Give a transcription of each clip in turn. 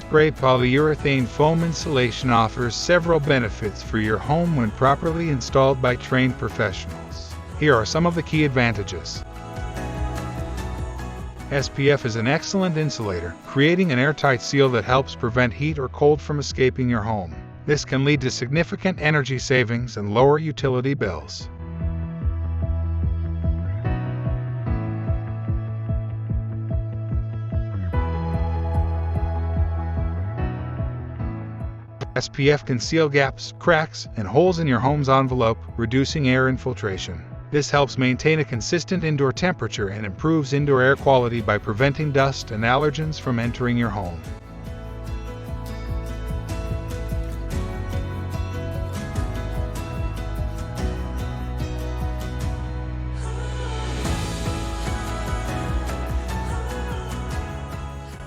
Spray polyurethane foam insulation offers several benefits for your home when properly installed by trained professionals. Here are some of the key advantages. SPF is an excellent insulator, creating an airtight seal that helps prevent heat or cold from escaping your home. This can lead to significant energy savings and lower utility bills. SPF can seal gaps, cracks, and holes in your home's envelope, reducing air infiltration. This helps maintain a consistent indoor temperature and improves indoor air quality by preventing dust and allergens from entering your home.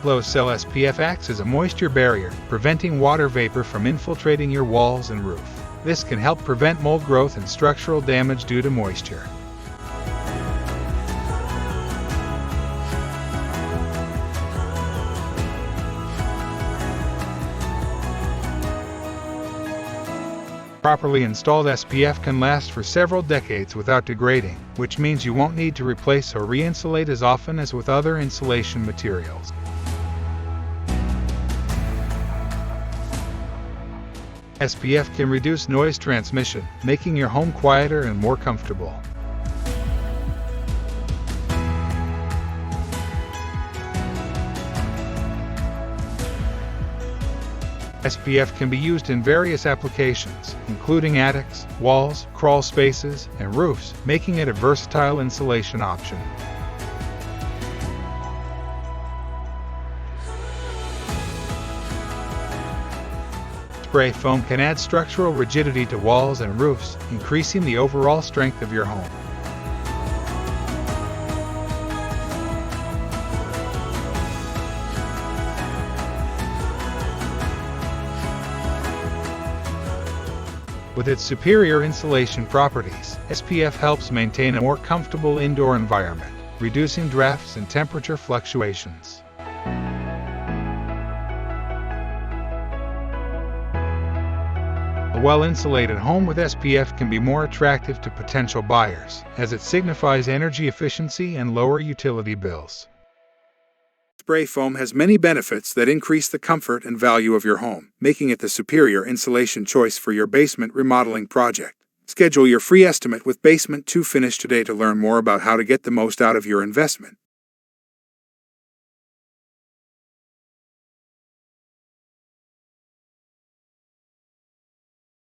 Closed-cell SPF acts as a moisture barrier, preventing water vapor from infiltrating your walls and roof. This can help prevent mold growth and structural damage due to moisture. Properly installed SPF can last for several decades without degrading, which means you won't need to replace or re-insulate as often as with other insulation materials. SPF can reduce noise transmission, making your home quieter and more comfortable. SPF can be used in various applications, including attics, walls, crawl spaces, and roofs, making it a versatile insulation option. Spray foam can add structural rigidity to walls and roofs, increasing the overall strength of your home. With its superior insulation properties, SPF helps maintain a more comfortable indoor environment, reducing drafts and temperature fluctuations. A well-insulated home with SPF can be more attractive to potential buyers, as it signifies energy efficiency and lower utility bills. Spray foam has many benefits that increase the comfort and value of your home, making it the superior insulation choice for your basement remodeling project. Schedule your free estimate with Basement 2 Finish today to learn more about how to get the most out of your investment.